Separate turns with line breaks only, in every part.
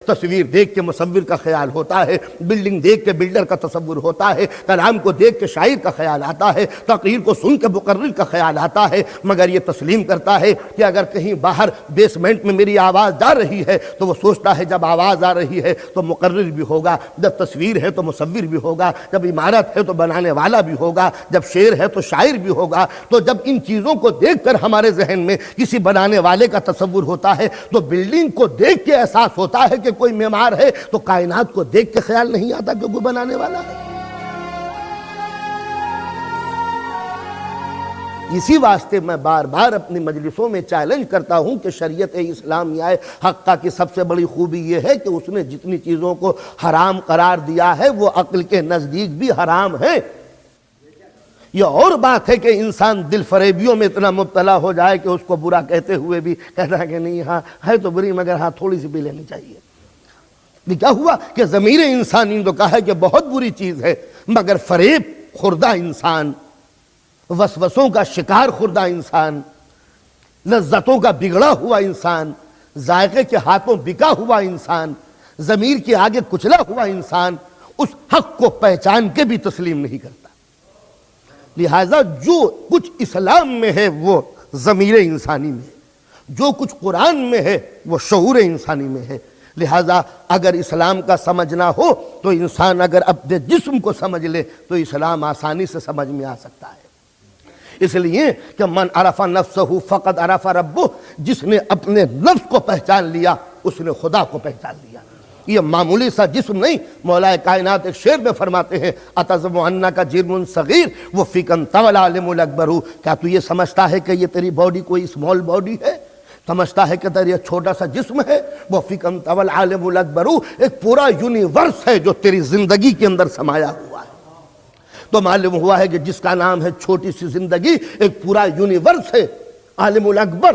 تصویر دیکھ کے مصور کا خیال ہوتا ہے، بلڈنگ دیکھ کے بلڈر کا تصور ہوتا ہے، کلام کو دیکھ کے شاعر کا خیال آتا ہے، تقریر کو سن کے مقرر کا خیال آتا ہے، مگر یہ تسلیم کرتا ہے کہ اگر کہیں باہر بیسمنٹ میں میری آواز جا رہی ہے تو وہ سوچتا ہے جب آواز آ رہی ہے تو مقرر بھی ہوگا، جب تصویر ہے تو مصور بھی ہوگا، جب عمارت ہے تو بنانے والا بھی ہوگا، جب شعر ہے تو شاعر بھی ہوگا۔ تو جب ان چیزوں کو دیکھ کر ہمارے ذہن میں کسی بنانے والے کا تصور ہوتا ہے تو بلڈنگ کو دیکھ کے احساس ہوتا ہے کہ کوئی معمار ہے، تو کائنات کو دیکھ کے خیال نہیں آتا کہ کوئی بنانے والا ہے۔ اسی واسطے میں بار بار اپنی مجلسوں میں چیلنج کرتا ہوں کہ شریعت اسلامیہ حقہ کی سب سے بڑی خوبی یہ ہے کہ اس نے جتنی چیزوں کو حرام قرار دیا ہے وہ عقل کے نزدیک بھی حرام ہے۔ یہ اور بات ہے کہ انسان دل فریبیوں میں اتنا مبتلا ہو جائے کہ اس کو برا کہتے ہوئے بھی کہتا ہے کہ نہیں ہاں ہے تو بری مگر ہاں تھوڑی سی پی لینی چاہیے۔ یہ کیا ہوا کہ ضمیر انسانی تو کہا ہے کہ بہت بری چیز ہے، مگر فریب خوردہ انسان، وسوسوں کا شکار خوردہ انسان، لذتوں کا بگڑا ہوا انسان، ذائقے کے ہاتھوں بکا ہوا انسان، ضمیر کے آگے کچلا ہوا انسان اس حق کو پہچان کے بھی تسلیم نہیں کرتا۔ لہذا جو کچھ اسلام میں ہے وہ ضمیر انسانی میں ہے، جو کچھ قرآن میں ہے وہ شعور انسانی میں ہے۔ لہذا اگر اسلام کا سمجھنا ہو تو انسان اگر اپنے جسم کو سمجھ لے تو اسلام آسانی سے سمجھ میں آ سکتا ہے۔ اس لیے کہ من عرف نفسہ فقد عرف ربہ، جس نے اپنے نفس کو پہچان لیا اس نے خدا کو پہچان لیا۔ یہ معمولی سا جسم نہیں، مولا کائنات ایک شعر میں فرماتے ہیں اتزم انک جرم صغیر وفیکن طول عالم الاکبر، کیا تو یہ سمجھتا ہے کہ یہ تیری باڈی کوئی اسمال باڈی ہے؟ سمجھتا ہے کہ تیرا یہ چھوٹا سا جسم ہے؟ وفیکن طول عالم الاکبر، ایک پورا یونیورس ہے جو تیری زندگی کے اندر سمایا ہوا ہے۔ تو معلوم ہوا ہے کہ جس کا نام ہے چھوٹی سی زندگی ایک پورا یونیورس ہے، عالم الاکبر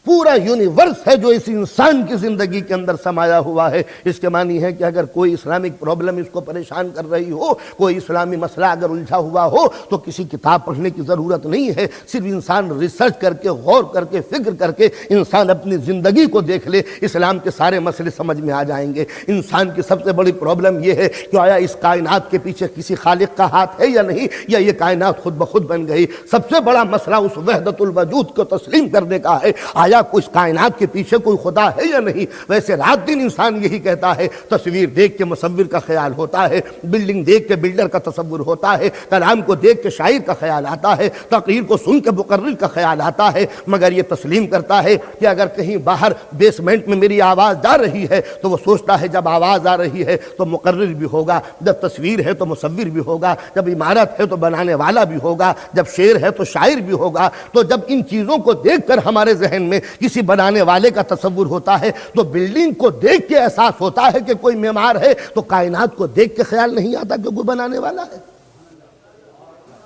پورا یونیورس ہے جو اس انسان کی زندگی کے اندر سمایا ہوا ہے۔ اس کے معنی ہے کہ اگر کوئی اسلامک پرابلم اس کو پریشان کر رہی ہو، کوئی اسلامی مسئلہ اگر الجھا ہوا ہو تو کسی کتاب پڑھنے کی ضرورت نہیں ہے، صرف انسان ریسرچ کر کے غور کر کے فکر کر کے انسان اپنی زندگی کو دیکھ لے، اسلام کے سارے مسئلے سمجھ میں آ جائیں گے۔ انسان کی سب سے بڑی پرابلم یہ ہے کہ آیا اس کائنات کے پیچھے کسی خالق کا ہاتھ ہے یا نہیں، یا یہ کائنات خود بخود بن گئی۔ سب سے بڑا مسئلہ اس وحدت الوجود کو تسلیم کرنے کا ہے، آیا اس کائنات کے پیچھے کوئی خدا ہے یا نہیں۔ ویسے رات دن انسان یہی کہتا ہے، تصویر دیکھ کے مصور کا خیال ہوتا ہے، بلڈنگ دیکھ کے بلڈر کا تصور ہوتا ہے، کلام کو دیکھ کے شاعر کا خیال آتا ہے، تقریر کو سن کے مقرر کا خیال آتا ہے، مگر یہ تسلیم کرتا ہے کہ اگر کہیں باہر بیسمنٹ میں میری آواز جا رہی ہے تو وہ سوچتا ہے جب آواز آ رہی ہے تو مقرر بھی ہوگا، جب تصویر ہے تو مصور بھی ہوگا، جب عمارت ہے تو بنانے والا بھی ہوگا، جب شعر ہے تو شاعر بھی ہوگا۔ تو جب ان چیزوں کو دیکھ کر ہمارے ذہن میں کسی بنانے والے کا تصور ہوتا ہے تو بلڈنگ کو دیکھ کے احساس ہوتا ہے کہ کوئی معمار ہے، تو کائنات کو دیکھ کے خیال نہیں آتا کہ کوئی بنانے والا ہے۔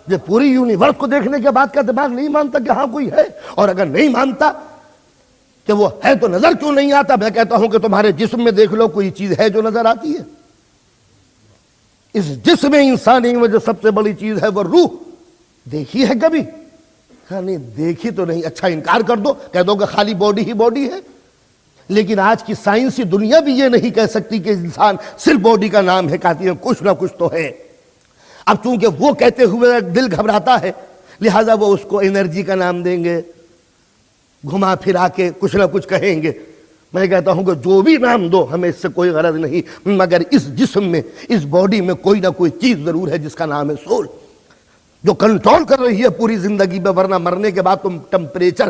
یہ پوری یونیورس کو دیکھنے کے بعد کا دماغ نہیں مانتا کہ ہاں کوئی ہے، اور اگر نہیں مانتا کہ وہ ہے تو نظر کیوں نہیں آتا؟ میں کہتا ہوں کہ تمہارے جسم میں دیکھ لو، کوئی چیز ہے جو نظر آتی ہے؟ اس جسم انسانی میں جو سب سے بڑی چیز ہے وہ روح، دیکھی ہے کبھی؟ نہیں دیکھی تو نہیں، اچھا انکار کر دو، کہہ دو کہ خالی باڈی ہی باڈی ہے۔ لیکن آج کی سائنسی دنیا بھی یہ نہیں کہہ سکتی کہ انسان صرف باڈی کا نام ہے، کہتی ہے کچھ نہ کچھ تو ہے۔ اب چونکہ وہ کہتے ہوئے دل گھبراتا ہے لہذا وہ اس کو انرجی کا نام دیں گے، گھما پھرا کے کچھ نہ کچھ کہیں گے۔ میں کہتا ہوں کہ جو بھی نام دو ہمیں اس سے کوئی غرض نہیں، مگر اس جسم میں اس باڈی میں کوئی نہ کوئی چیز ضرور ہے جس کا نام ہے سول، جو کنٹرول کر رہی ہے پوری زندگی میں، ورنہ مرنے کے بعد تم ٹمپریچر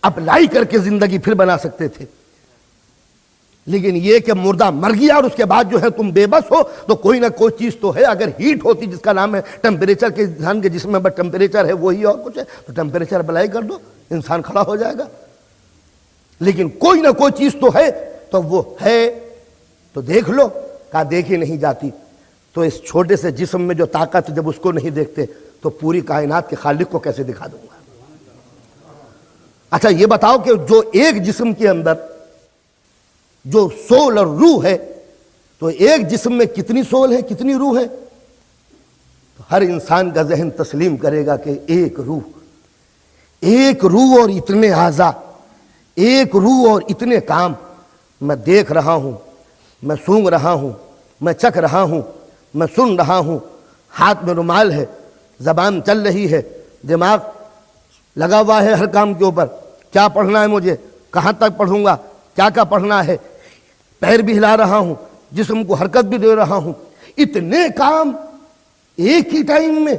اپلائی کر کے زندگی پھر بنا سکتے تھے۔ لیکن یہ کہ مردہ مر گیا اور اس کے بعد جو ہے تم بے بس ہو، تو کوئی نہ کوئی چیز تو ہے۔ اگر ہیٹ ہوتی جس کا نام ہے ٹمپریچر، کے انسان کے جسم میں بس ٹمپریچر ہے وہی اور کچھ ہے، تو ٹمپریچر اپلائی کر دو، انسان کھڑا ہو جائے گا۔ لیکن کوئی نہ کوئی چیز تو ہے، تو وہ ہے تو دیکھ لو، کہا دیکھی نہیں جاتی۔ تو اس چھوٹے سے جسم میں جو طاقت جب اس کو نہیں دیکھتے تو پوری کائنات کے خالق کو کیسے دکھا دوں گا؟ اچھا یہ بتاؤ کہ جو ایک جسم کے اندر جو سول اور روح ہے، تو ایک جسم میں کتنی سول ہے کتنی روح ہے؟ تو ہر انسان کا ذہن تسلیم کرے گا کہ ایک روح اور اتنے اعضاء، ایک روح اور اتنے کام۔ میں دیکھ رہا ہوں، میں سونگھ رہا ہوں، میں چکھ رہا ہوں، میں سن رہا ہوں، ہاتھ میں رومال ہے، زبان چل رہی ہے، دماغ لگا ہوا ہے ہر کام کے اوپر، کیا پڑھنا ہے مجھے، کہاں تک پڑھوں گا، کیا کیا پڑھنا ہے، پیر بھی ہلا رہا ہوں، جسم کو حرکت بھی دے رہا ہوں، اتنے کام ایک ہی ٹائم میں،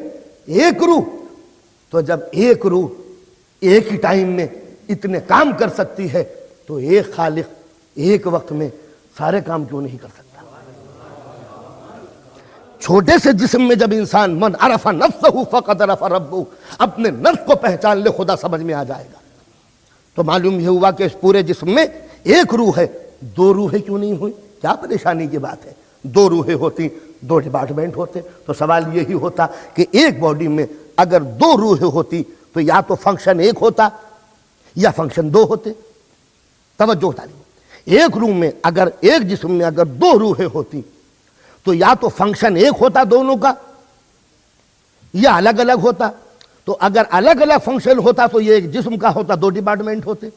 ایک روح۔ تو جب ایک روح ایک ہی ٹائم میں اتنے کام کر سکتی ہے تو ایک خالق ایک وقت میں سارے کام کیوں نہیں کر سکتا؟ چھوٹے سے جسم میں جب انسان من عرف نفسہ فقد عرف ربہ، اپنے نفس کو پہچان لے، خدا سمجھ میں آ جائے گا۔ تو معلوم یہ ہوا کہ اس پورے جسم میں ایک روح ہے، دو روحیں کیوں نہیں ہوئی؟ کیا پریشانی کی بات ہے؟ دو روحیں ہوتی، دو ڈپارٹمنٹ ہوتے۔ تو سوال یہی ہوتا کہ ایک باڈی میں اگر دو روحیں ہوتی تو یا تو فنکشن ایک ہوتا یا فنکشن دو ہوتے۔ توجہ تعلیم، ایک روح میں اگر، ایک جسم میں اگر دو روحیں ہوتی تو یا تو فنکشن ایک ہوتا دونوں کا یا الگ الگ ہوتا۔ تو اگر الگ الگ فنکشن ہوتا تو یہ ایک جسم کا ہوتا، دو ڈپارٹمنٹ ہوتے،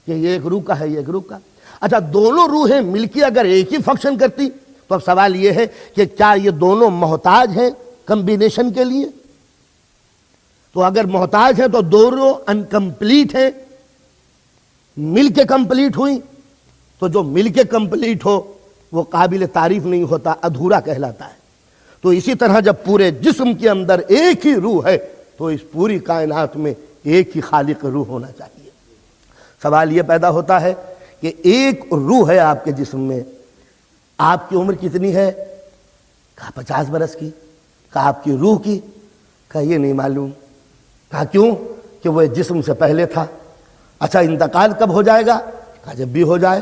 کہ یہ ایک روح کا ہے، یہ ایک روح کا۔ اچھا، دونوں روحیں مل کے اگر ایک ہی فنکشن کرتی تو اب سوال یہ ہے کہ کیا یہ دونوں محتاج ہیں کمبینیشن کے لیے؟ تو اگر محتاج ہیں تو دونوں انکمپلیٹ ہیں، مل کے کمپلیٹ ہوئی۔ تو جو مل کے کمپلیٹ ہو وہ قابل تعریف نہیں ہوتا، ادھورا کہلاتا ہے۔ تو اسی طرح جب پورے جسم کے اندر ایک ہی روح ہے تو اس پوری کائنات میں ایک ہی خالق روح ہونا چاہیے۔ سوال یہ پیدا ہوتا ہے کہ ایک روح ہے آپ کے جسم میں، آپ کی عمر کتنی ہے؟ کہا 50 برس کی۔ کہا آپ کی روح کی؟ کہا یہ نہیں معلوم۔ کہا کیوں؟ کہ وہ جسم سے پہلے تھا۔ اچھا، انتقال کب ہو جائے گا؟ کہا جب بھی ہو جائے۔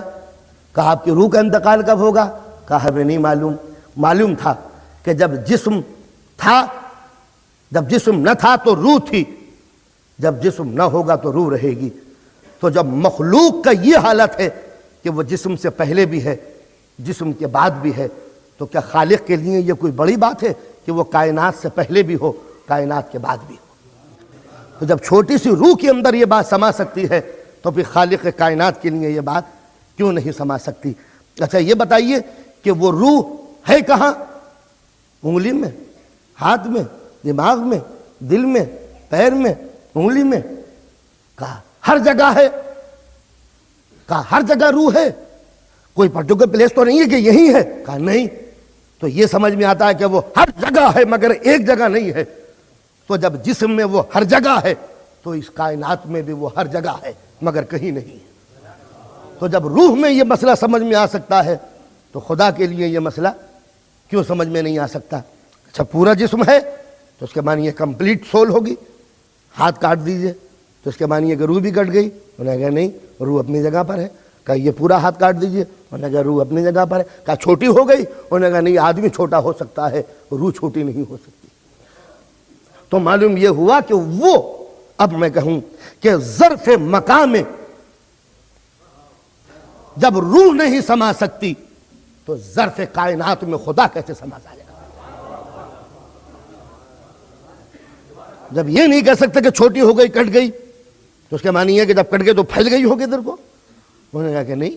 کہا آپ کی روح کا انتقال کب ہوگا؟ کہا ہمیں نہیں معلوم۔ معلوم تھا کہ جب جسم تھا، جب جسم نہ تھا تو روح تھی، جب جسم نہ ہوگا تو روح رہے گی۔ تو جب مخلوق کا یہ حالت ہے کہ وہ جسم سے پہلے بھی ہے، جسم کے بعد بھی ہے، تو کیا خالق کے لیے یہ کوئی بڑی بات ہے کہ وہ کائنات سے پہلے بھی ہو، کائنات کے بعد بھی ہو؟ تو جب چھوٹی سی روح کے اندر یہ بات سما سکتی ہے تو پھر خالق کائنات کے لیے یہ بات کیوں نہیں سما سکتی؟ اچھا یہ بتائیے کہ وہ روح ہے کہاں؟ انگلی میں، ہاتھ میں، دماغ میں، دل میں، پیر میں، انگلی میں؟ کہا ہر جگہ ہے۔ کہا ہر جگہ روح ہے، کوئی پرٹیکولر پلیس تو نہیں ہے کہ یہی ہے؟ کہا نہیں۔ تو یہ سمجھ میں آتا ہے کہ وہ ہر جگہ ہے مگر ایک جگہ نہیں ہے۔ تو جب جسم میں وہ ہر جگہ ہے تو اس کائنات میں بھی وہ ہر جگہ ہے مگر کہیں نہیں ہے۔ تو جب روح میں یہ مسئلہ سمجھ میں آ سکتا ہے تو خدا کے لیے یہ مسئلہ کیوں سمجھ میں نہیں آ سکتا؟ اچھا، پورا جسم ہے تو اس کے معنی یہ کمپلیٹ سول ہوگی۔ ہاتھ کاٹ دیجئے تو اس کے معنی کہ روح بھی کٹ گئی؟ انہوں نے کہا نہیں، روح اپنی جگہ پر ہے۔ کہا یہ پورا ہاتھ کاٹ دیجئے؟ انہوں نے کہا روح اپنی جگہ پر ہے۔ کہا چھوٹی ہو گئی؟ انہوں نے کہا نہیں، آدمی چھوٹا ہو سکتا ہے، روح چھوٹی نہیں ہو سکتی۔ تو معلوم یہ ہوا کہ وہ، اب میں کہوں کہ ظرف مقام میں جب روح نہیں سما سکتی تو ظرف کائنات میں خدا کیسے سما جائے گا؟ جب یہ نہیں کہہ سکتے کہ چھوٹی ہو گئی، کٹ گئی، تو اس کے معنی ہے کہ جب کٹ گئی تو پھیل گئی ہوگی ادھر کو۔ انہوں نے کہا کہ نہیں،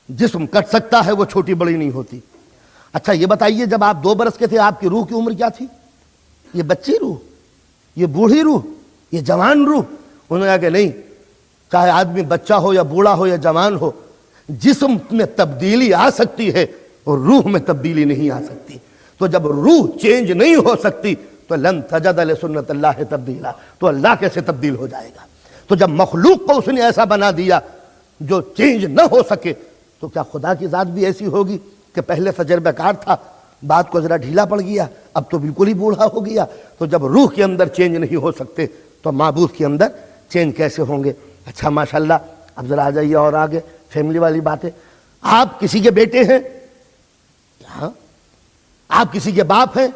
جسم کٹ سکتا ہے، وہ چھوٹی بڑی نہیں ہوتی۔ اچھا یہ بتائیے، جب آپ 2 برس کے تھے آپ کی روح کی عمر کیا تھی؟ یہ بچی روح، یہ بوڑھی روح، یہ جوان روح؟ انہوں نے کہا کہ نہیں، چاہے آدمی بچہ ہو یا بوڑھا ہو یا جوان ہو، جسم میں تبدیلی آ سکتی ہے اور روح میں تبدیلی نہیں آ سکتی۔ تو جب روح چینج نہیں ہو سکتی تو لن تجد لسنت اللہ تبدیلا، تو اللہ کیسے تبدیل ہو جائے گا؟ تو جب مخلوق کو اس نے ایسا بنا دیا جو چینج نہ ہو سکے، تو کیا خدا کی ذات بھی ایسی ہوگی کہ پہلے تجربہ کار تھا، بات کو ذرا ڈھیلا پڑ گیا، اب تو بالکل ہی بوڑھا ہو گیا؟ تو جب روح کے اندر چینج نہیں ہو سکتے تو معبود کے اندر چینج کیسے ہوں گے؟ اچھا ماشاءاللہ، اب ذرا آ جائیے اور آگے فیملی والی باتیں۔ آپ کسی کے بیٹے ہیں؟ ہاں۔ آپ کسی کے باپ ہیں؟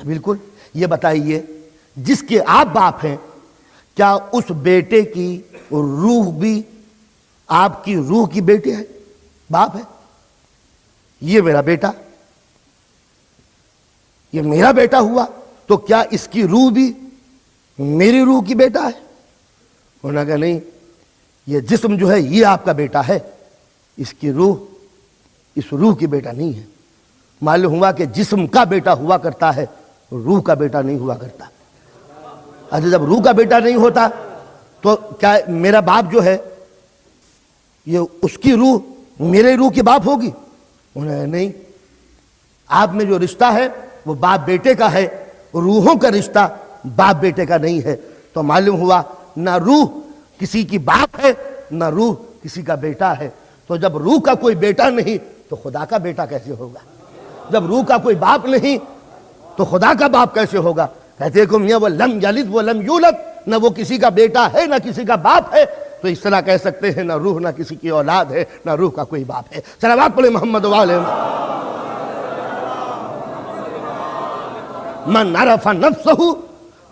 بالکل۔ یہ بتائیے، جس کے آپ باپ ہیں، کیا اس بیٹے کی روح بھی آپ کی روح کی بیٹے ہے، باپ ہے؟ یہ میرا بیٹا، یہ میرا بیٹا ہوا، تو کیا اس کی روح بھی میری روح کی بیٹا ہے؟ انہوں نے کہا نہیں، یہ جسم جو ہے یہ آپ کا بیٹا ہے، اس کی روح اس روح کی بیٹا نہیں ہے۔ معلوم ہوا کہ جسم کا بیٹا ہوا کرتا ہے، روح کا بیٹا نہیں ہوا کرتا۔ اچھا جب روح کا بیٹا نہیں ہوتا تو کیا میرا باپ جو ہے یہ اس کی روح میرے روح کی باپ ہوگی؟ نہیں، آپ میں جو رشتہ ہے وہ باپ بیٹے کا ہے، روحوں کا رشتہ باپ بیٹے کا نہیں ہے۔ تو معلوم ہوا نہ روح کسی کی باپ ہے نہ روح کسی کا بیٹا ہے۔ تو جب روح کا کوئی بیٹا نہیں تو خدا کا بیٹا کیسے ہوگا؟ جب روح کا کوئی باپ نہیں تو خدا کا باپ کیسے ہوگا؟ کہتے ہیں کہ میاں وہ لم یلد وہ لم یولد، نہ وہ کسی کا بیٹا ہے نہ کسی کا باپ ہے، تو اس طرح کہہ سکتے ہیں نہ روح نہ کسی کی اولاد ہے نہ روح کا کوئی باپ ہے۔ صلوات پڑھیں محمد وعلیہ۔ من عرف نفسہ،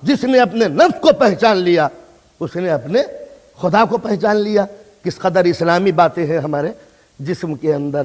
جس نے اپنے نفس کو پہچان لیا اس نے اپنے خدا کو پہچان لیا۔ کس قدر اسلامی باتیں ہیں ہمارے جسم کے اندر۔